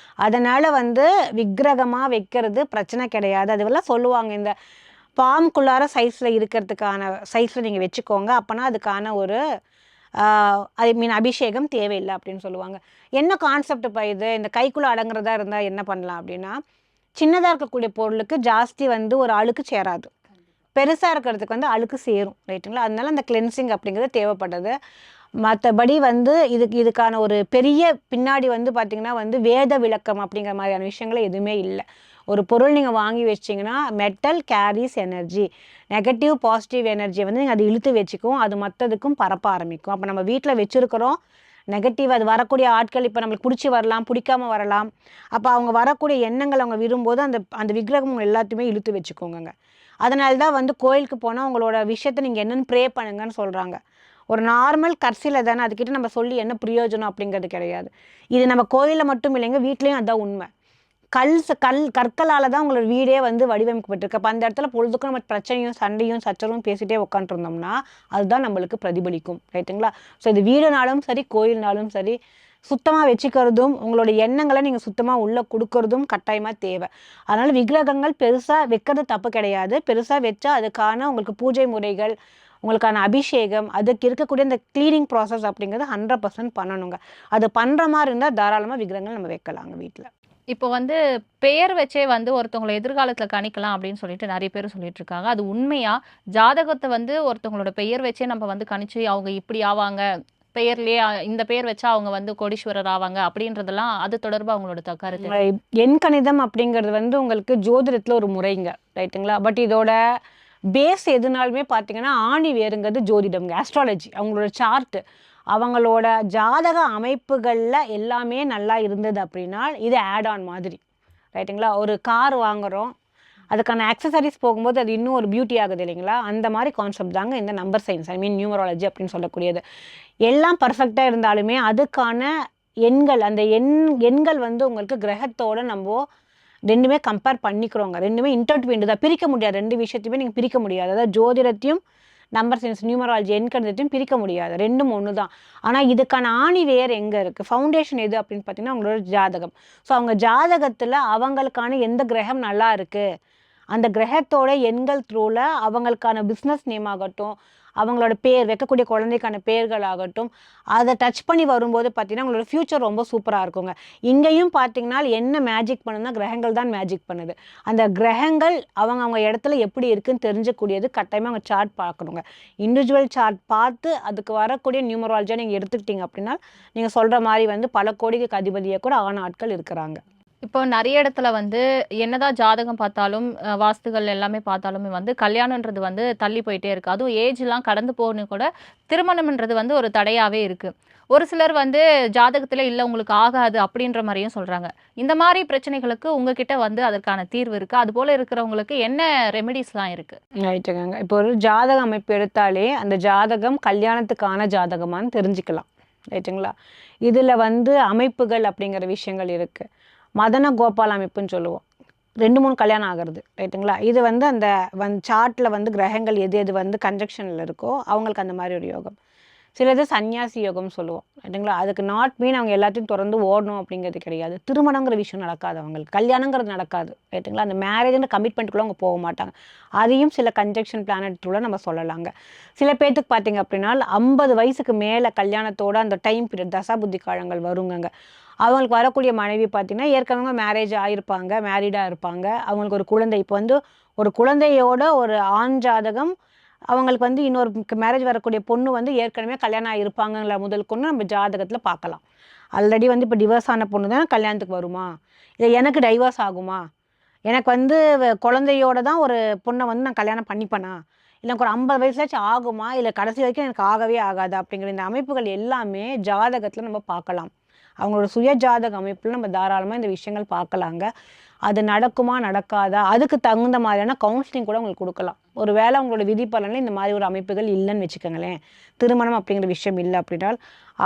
அதனால் வந்து விக்கிரகமாக வைக்கிறது பிரச்சனை கிடையாது. அதுவெல்லாம் சொல்லுவாங்க இந்த பாம்புக்குள்ளார சைஸில் இருக்கிறதுக்கான சைஸில் நீங்கள் வச்சுக்கோங்க, அப்போனா அதுக்கான ஒரு அபிஷேகம் தேவையில்லை அப்படின்னு சொல்லுவாங்க. என்ன கான்செப்ட் இப்போ இது இந்த கைக்குள்ளே அடங்குறதா இருந்தால் என்ன பண்ணலாம் அப்படின்னா சின்னதாக இருக்கக்கூடிய பொருளுக்கு ஜாஸ்தி வந்து ஒரு அழுக்கு சேராது, பெருசாக இருக்கிறதுக்கு வந்து அழுக்கு சேரும் ரைட்டுங்களா. அதனால அந்த கிளென்சிங் அப்படிங்கிறது தேவைப்படுது. மற்றபடி வந்து இதுக்கான ஒரு பெரிய பின்னாடி வந்து பார்த்திங்கன்னா வந்து வேத விளக்கம் அப்படிங்கிற மாதிரியான விஷயங்கள் எதுவுமே இல்லை. ஒரு பொருள் நீங்கள் வாங்கி வச்சிங்கன்னா metal carries energy, negative positive எனர்ஜியை வந்து நீங்கள் அது இழுத்து வச்சுக்கும், அது மற்றதுக்கும் பரப்ப ஆரம்பிக்கும். அப்போ நம்ம வீட்டில் வச்சுருக்கிறோம் நெகட்டிவ் அது வரக்கூடிய ஆட்கள் இப்போ நம்மளுக்கு பிடிச்சி வரலாம் பிடிக்காமல் வரலாம். அப்போ அவங்க வரக்கூடிய எண்ணங்கள் அவங்க விரும்பும்போது அந்த அந்த விக்கிரகம் எல்லாத்தையுமே இழுத்து வச்சுக்கோங்க. அதனால தான் வந்து கோயிலுக்கு போனால் உங்களோட விஷயத்தை நீங்கள் என்னென்னு ப்ரே பண்ணுங்கன்னு சொல்கிறாங்க. ஒரு நார்மல் கர்சியில் தானே, அதுக்கிட்ட நம்ம சொல்லி என்ன பிரயோஜனம் அப்படிங்கிறது கிடையாது. இது நம்ம கோயிலில் மட்டும் இல்லைங்க, வீட்லேயும் அதுதான் உண்மை. கற்களால் தான் உங்களோட வீடே வந்து வடிவமைக்கப்பட்டிருக்கு. அப்போ அந்த இடத்துல பொழுதுக்கும் நம்ம பிரச்சனையும் சண்டையும் சச்சரவும் பேசிகிட்டே உட்காந்துருந்தோம்னா அதுதான் நம்மளுக்கு பிரதிபலிக்கும் ரைட்டுங்களா. ஸோ இது வீடுனாலும் சரி கோயில்னாலும் சரி சுத்தமாக வச்சுக்கிறதும் உங்களோட எண்ணங்களை நீங்கள் சுத்தமாக உள்ளே கொடுக்கறதும் கட்டாயமாக தேவை. அதனால் விக்கிரகங்கள் பெருசாக வைக்கிறது தப்பு கிடையாது. பெருசாக வச்சா அதுக்கான உங்களுக்கு பூஜை முறைகள் உங்களுக்கான அபிஷேகம் அதுக்கு இருக்கக்கூடிய இந்த க்ளீனிங் ப்ராசஸ் அப்படிங்கிறது 100% பண்ணணுங்க. அது பண்ணுற மாதிரி இருந்தால் தாராளமாக விக்கிரகங்கள் நம்ம வைக்கலாங்க வீட்டில். இப்போ வந்து பெயர் வச்சே வந்து ஒருத்தவங்களை எதிர்காலத்துல கணிக்கலாம் அப்படின்னு சொல்லிட்டு நிறைய பேர் சொல்லிட்டு இருக்காங்க. அது உண்மையா? ஜாதகத்தை வந்து ஒருத்தவங்களோட பெயர் வச்சே நம்ம வந்து கணிச்சு அவங்க இப்படி ஆவாங்க, பெயர்லயே இந்த பெயர் வச்சா அவங்க வந்து கோடீஸ்வரர் ஆவாங்க அப்படின்றதெல்லாம் அது தொடர்பா அவங்களோட கருத்து? எண் கணிதம் அப்படிங்கிறது வந்து உங்களுக்கு ஜோதிடத்தில் ஒரு முறைங்க ரைட்டுங்களா. பட் இதோட பேஸ் எதுனாலுமே பார்த்தீங்கன்னா ஆணி வேறுங்கிறது ஜோதிடம்ங்க, ஆஸ்ட்ராலஜி, அவங்களோட சார்ட்டு, அவங்களோட ஜாதக அமைப்புகளில் எல்லாமே நல்லா இருந்தது அப்படின்னா இது ஆட் ஆன் மாதிரி ரைட்டுங்களா. ஒரு கார் வாங்குகிறோம், அதுக்கான ஆக்சசரிஸ் போகும்போது அது இன்னும் ஒரு பியூட்டி ஆகுது இல்லைங்களா. அந்த மாதிரி கான்செப்ட் தாங்க இந்த நம்பர் சயின்ஸ், நியூமராலஜி அப்படின்னு சொல்லக்கூடியது. எல்லாம் பர்ஃபெக்டாக இருந்தாலுமே அதுக்கான எண்கள், அந்த எண்கள் வந்து உங்களுக்கு கிரகத்தோடு நம்ம ரெண்டுமே கம்பேர் பண்ணிக்கிறோங்க. ரெண்டுமே இன்டர்ட்வின்டு தான், பிரிக்க முடியாது. ரெண்டு விஷயத்தையுமே நீங்கள் பிரிக்க முடியாது. அதாவது ஜோதிடத்தையும் நம்பர் சென்ஸ் நியூமராலஜி எண்கணிதத்தையும் பிரிக்க முடியாது, ரெண்டும் ஒன்று தான். ஆனால் இதுக்கான ஆணி வேர் எங்கே இருக்குது, ஃபவுண்டேஷன் எது அப்படின்னு பார்த்தீங்கன்னா அவங்களோட ஜாதகம். ஸோ அவங்க ஜாதகத்தில் அவங்களுக்கான எந்த கிரகம் நல்லா இருக்குது, அந்த கிரகத்தோட எண்கள் த்ரூவில் அவங்களுக்கான பிஸ்னஸ் நேம் ஆகட்டும், அவங்களோட பேர் வைக்கக்கூடிய குழந்தைக்கான பேர்கள் ஆகட்டும், அதை டச் பண்ணி வரும்போது பார்த்தீங்கன்னா அவங்களோட ஃப்யூச்சர் ரொம்ப சூப்பராக இருக்குங்க. இங்கேயும் பார்த்தீங்கன்னா என்ன மேஜிக் பண்ணுதுன்னா கிரகங்கள் தான் மேஜிக் பண்ணுது. அந்த கிரகங்கள் அவங்க இடத்துல எப்படி இருக்குன்னு தெரிஞ்சக்கூடியது கட்டாயமாக அவங்க சார்ட் பார்க்கணுங்க. இண்டிவிஜுவல் சார்ட் பார்த்து அதுக்கு வரக்கூடிய நியூமராலஜியாக நீங்கள் எடுத்துக்கிட்டீங்க அப்படின்னா நீங்கள் சொல்கிற மாதிரி வந்து பல கோடிக்கு அதிபதியாக கூட ஆன ஆட்கள் இருக்கிறாங்க. இப்போ நிறைய இடத்துல வந்து என்னதான் ஜாதகம் பார்த்தாலும் வாஸ்துகள் எல்லாமே பார்த்தாலுமே வந்து கல்யாணன்றது வந்து தள்ளி போயிட்டே இருக்கு. அதுவும் ஏஜ்லாம் கடந்து போகணும் கூட திருமணம்ன்றது வந்து ஒரு தடையாவே இருக்கு. ஒரு சிலர் வந்து ஜாதகத்துல இல்ல உங்களுக்கு ஆகாது அப்படின்ற மாதிரியும் சொல்றாங்க. இந்த மாதிரி பிரச்சனைகளுக்கு உங்ககிட்ட வந்து அதற்கான தீர்வு இருக்கு. அது போல இருக்கிறவங்களுக்கு என்ன ரெமெடிஸ்லாம் இருக்கு? ரைட்டுங்க. இப்போ ஒரு ஜாதக அமைப்பு எடுத்தாலே அந்த ஜாதகம் கல்யாணத்துக்கான ஜாதகமான்னு தெரிஞ்சுக்கலாம். ரைட்டுங்களா? இதில் வந்து அமைப்புகள் அப்படிங்கிற விஷயங்கள் இருக்குது. மதன கோபால் அமைப்புன்னு சொல்லுவோம். 2-3 கல்யாணம் ஆகிறது. ரைட்டுங்களா? இது வந்து அந்த சார்ட்டில் வந்து கிரகங்கள் எது எது வந்து கன்ஜக்ஷனில் இருக்கோ அவங்களுக்கு அந்த மாதிரி ஒரு யோகம். சிலது சன்னியாசி யோகம்னு சொல்லுவோம். ரைட்டுங்களா? அதுக்கு நாட் மீன் அவங்க எல்லாத்தையும் திறந்து ஓடணும் அப்படிங்கிறது கிடையாது. திருமணங்கிற விஷயம் நடக்காது அவங்களுக்கு, கல்யாணங்கிறது நடக்காது. ரைட்டுங்களா? அந்த மேரேஜ்ன்ற கமிட்மெண்ட்டுக்குள்ளே அவங்க போக மாட்டாங்க. அதையும் சில கன்ஜக்ஷன் பிளானட் த்ரூவில் நம்ம சொல்லலாங்க. சில பேர்த்துக்கு பார்த்தீங்க அப்படின்னா 50 வயசுக்கு மேலே கல்யாணத்தோட அந்த டைம் பீரியட் தசாபுத்தி காலங்கள் வருங்கங்க. அவங்களுக்கு வரக்கூடிய மனைவி பார்த்தீங்கன்னா ஏற்கனவே மேரேஜ் ஆகிருப்பாங்க, மேரீடாக இருப்பாங்க. அவங்களுக்கு ஒரு குழந்தை, இப்போ வந்து ஒரு குழந்தையோட ஒரு ஆண் ஜாதகம், அவங்களுக்கு வந்து இன்னொரு மேரேஜ் வரக்கூடிய பொண்ணு வந்து ஏற்கனவே கல்யாணம் ஆகிருப்பாங்கங்கிற முதல் கொண்டு நம்ம ஜாதகத்தில் பார்க்கலாம். ஆல்ரெடி வந்து இப்போ டிவோர்ஸ் ஆன பொண்ணு தான் கல்யாணத்துக்கு வருமா, இல்லை எனக்கு டைவர்ஸ் ஆகுமா, எனக்கு வந்து குழந்தையோட தான் ஒரு பொண்ணை வந்து நான் கல்யாணம் பண்ணிப்பேனா, இல்லை எனக்கு ஒரு 50 வயசுலாச்சும் ஆகுமா, இல்லை கடைசி வரைக்கும் எனக்கு ஆகவே ஆகாது அப்படிங்கிற இந்த அமைப்புகள் எல்லாமே ஜாதகத்தில் நம்ம பார்க்கலாம். அவங்களோட சுய ஜாதக அமைப்பில் நம்ம தாராளமாக இந்த விஷயங்கள் பார்க்கலாங்க. அது நடக்குமா நடக்காதா, அதுக்கு தகுந்த மாதிரியான கவுன்சிலிங் கூட உங்களுக்கு கொடுக்கலாம். ஒரு வேளை அவங்களோட விதி பலனில் இந்த மாதிரி ஒரு அமைப்புகள் இல்லைன்னு வச்சுக்கோங்களேன், திருமணம் அப்படிங்கிற விஷயம் இல்லை அப்படின்னால்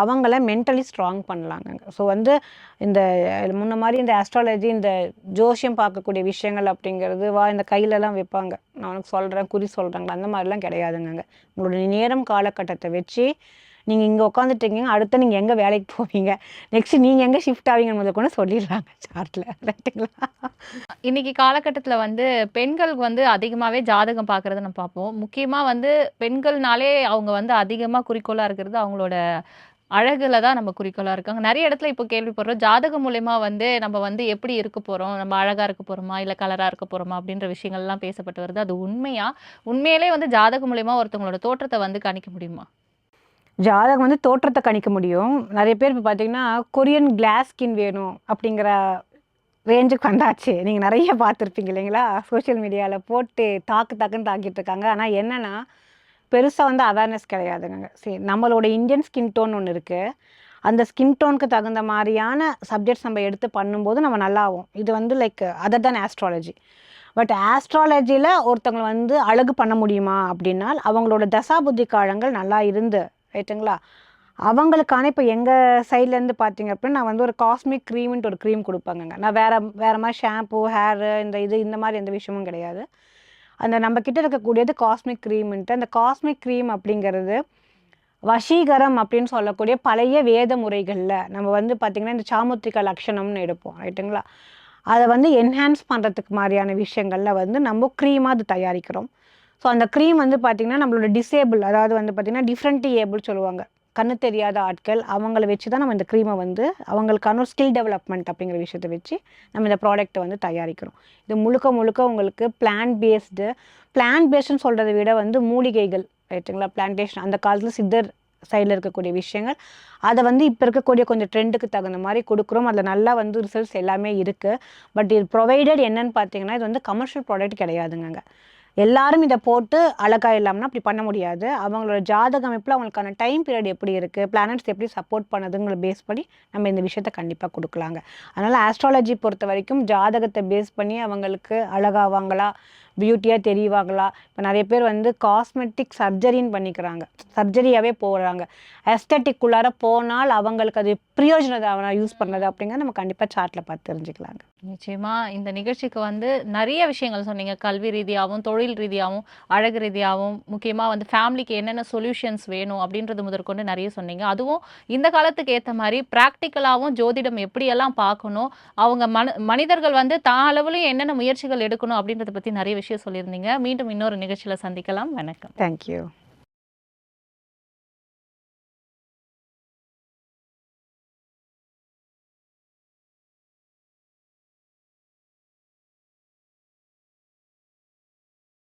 அவங்கள மென்டலி ஸ்ட்ராங் பண்ணலாங்க. ஸோ வந்து இந்த முன்ன மாதிரி இந்த ஆஸ்ட்ராலஜி, இந்த ஜோசியம் பார்க்கக்கூடிய விஷயங்கள் அப்படிங்கிறது இந்த கையிலலாம் வைப்பாங்க, நான் உனக்கு சொல்கிறேன் குறி சொல்கிறாங்களா, அந்த மாதிரிலாம் கிடையாதுங்க. உங்களோட நேரம் காலகட்டத்தை வச்சு நீங்கள் இங்கே உட்காந்துட்டீங்க, அடுத்து நீங்கள் எங்கே வேலைக்கு போவீங்க, நெக்ஸ்ட் நீங்கள் எங்கே ஷிஃப்ட் ஆவீங்கன்னு முதல் கூட சொல்லிடுறாங்க சார்ட்டில். ரைட்டுங்களா? இன்னைக்கு காலகட்டத்தில் வந்து பெண்களுக்கு வந்து அதிகமாகவே ஜாதகம் பார்க்குறத நம்ம பார்ப்போம். முக்கியமாக வந்து பெண்கள்னாலே அவங்க வந்து அதிகமாக குறிக்கோளாக இருக்கிறது அவங்களோட அழகுல தான் நம்ம குறிக்கோளாக இருக்காங்க. நிறைய இடத்துல இப்போ கேள்விப்படுறோம் ஜாதகம் மூலயமா வந்து நம்ம வந்து எப்படி இருக்க போகிறோம், நம்ம அழகாக இருக்க போகிறோமா இல்லை கலராக இருக்க போகிறோமா அப்படின்ற விஷயங்கள்லாம் பேசப்பட்டு வருது. அது உண்மையா? உண்மையிலே வந்து ஜாதகம் மூலயமா ஒருத்தவங்களோட தோற்றத்தை வந்து கணிக்க முடியுமா? ஜாதகம் வந்து தோற்றத்தை கணிக்க முடியும். நிறைய பேர் இப்போ பார்த்தீங்கன்னா கொரியன் கிளாஸ் ஸ்கின் வேணும் அப்படிங்கிற ரேஞ்சுக்கு வந்தாச்சு. நீங்கள் நிறைய பார்த்துருப்பீங்க இல்லைங்களா, சோஷியல் மீடியாவில் போட்டு தாக்குன்னு தாக்கிட்டு இருக்காங்க. ஆனால் என்னென்னா பெருசாக வந்து அவேர்னஸ் கிடையாதுங்க. சரி, நம்மளோட இந்தியன் ஸ்கின் டோன் ஒன்று இருக்குது, அந்த ஸ்கின் டோனுக்கு தகுந்த மாதிரியான சப்ஜெக்ட்ஸ் நம்ம எடுத்து பண்ணும்போது நம்ம நல்லாவும். இது வந்து லைக் அதர் தான் ஆஸ்ட்ராலஜி. பட் ஆஸ்ட்ராலஜியில் ஒருத்தவங்களை வந்து அழகு பண்ண முடியுமா அப்படின்னா அவங்களோட தசாபுத்தி காலங்கள் நல்லா இருந்து, ரைட்டுங்களா, அவங்களுக்கான இப்போ எங்கள் சைட்லேருந்து பார்த்தீங்க அப்படின்னா நான் வந்து ஒரு காஸ்மிக் க்ரீம்ன்ட்டு ஒரு க்ரீம் கொடுப்பாங்கங்க. நான் வேறு மாதிரி ஷாம்பு, ஹேரு, இந்த மாதிரி எந்த விஷயமும் கிடையாது. அந்த நம்ம கிட்ட இருக்கக்கூடியது காஸ்மிக் க்ரீம்ன்ட்டு. அந்த காஸ்மிக் க்ரீம் அப்படிங்கிறது வசீகரம் அப்படின்னு சொல்லக்கூடிய பழைய வேத முறைகளில் நம்ம வந்து பார்த்திங்கன்னா இந்த சாமுத்திரிகா லக்ஷணம்னு எடுப்போம். ரைட்டுங்களா? அதை வந்து என்ஹான்ஸ் பண்ணுறதுக்கு மாதிரியான விஷயங்களில் வந்து நம்ம க்ரீமாக அது தயாரிக்கிறோம். ஸோ அந்த க்ரீம் வந்து பார்த்திங்கன்னா நம்மளோட டிசேபிள், அதாவது வந்து பார்த்திங்கன்னா டிஃப்ரெண்ட்லி ஏபிள் சொல்லுவாங்க, கண்ணு தெரியாத ஆட்கள், அவங்கள வச்சு தான் நம்ம இந்த க்ரீமை வந்து அவங்களுக்கான ஒரு ஸ்கில் டெவலப்மெண்ட் அப்படிங்கிற விஷயத்தை வச்சு நம்ம இந்த ப்ராடக்ட்டை வந்து தயாரிக்கிறோம். இது முழுக்க உங்களுக்கு பிளான்ட் பேஸ்டுன்னு சொல்கிறத விட வந்து மூலிகைகள், ரைட்டுங்களா, பிளான்டேஷன், அந்த காலத்தில் சித்தர் சைடில் இருக்கக்கூடிய விஷயங்கள், அதை வந்து இப்போ இருக்கக்கூடிய கொஞ்சம் ட்ரெண்டுக்கு தகுந்த மாதிரி கொடுக்குறோம். அதில் நல்லா வந்து ரிசல்ட்ஸ் எல்லாமே இருக்குது. பட் இது ப்ரொவைடட் என்னன்னு பார்த்தீங்கன்னா இது வந்து கமர்ஷியல் ப்ராடக்ட் கிடையாதுங்க. எல்லாரும் இதை போட்டு அழகாக இல்லாமல்னா அப்படி பண்ண முடியாது. அவங்களோட ஜாதக அமைப்பில் அவங்களுக்கான டைம் பீரியட் எப்படி இருக்குது, பிளானட்ஸ் எப்படி சப்போர்ட் பண்ணுதுங்கிற பேஸ் பண்ணி நம்ம இந்த விஷயத்தை கண்டிப்பாக கொடுக்கலாங்க. அதனால் ஆஸ்ட்ராலஜி பொறுத்த வரைக்கும் ஜாதகத்தை பேஸ் பண்ணி அவங்களுக்கு அழகாவாங்களா, பியூட்டியாக தெரிவாங்களா. இப்போ நிறைய பேர் வந்து காஸ்மெட்டிக் சர்ஜரின்னு பண்ணிக்கிறாங்க, சர்ஜரியாகவே போகிறாங்க. எஸ்தட்டிக்குள்ளார போனால் அவங்களுக்கு அது பிரயோஜனம் யூஸ் பண்ணுறது அப்படிங்கிறத நம்ம கண்டிப்பாக சார்ட்டில் பார்த்து தெரிஞ்சுக்கலாங்க. நிச்சயமா இந்த நிகழ்ச்சிக்கு வந்து நிறைய விஷயங்கள் சொன்னீங்க. கல்வி ரீதியாகவும், தொழில் ரீதியாகவும், அழகு ரீதியாகவும், முக்கியமாக வந்து ஃபேமிலிக்கு என்னென்ன சொல்யூஷன்ஸ் வேணும் அப்படின்றது முதற்கொண்டு நிறைய சொன்னீங்க. அதுவும் இந்த காலத்துக்கு ஏற்ற மாதிரி ப்ராக்டிக்கலாகவும் ஜோதிடம் எப்படியெல்லாம் பார்க்கணும், அவங்க மனிதர்கள் வந்து தான் அளவுலையும் என்னென்ன முயற்சிகள் எடுக்கணும் அப்படின்றத பற்றி நிறைய விஷயம் சொல்லியிருந்தீங்க. மீண்டும் இன்னொரு நிகழ்ச்சியில் சந்திக்கலாம். வணக்கம். தேங்க்யூ.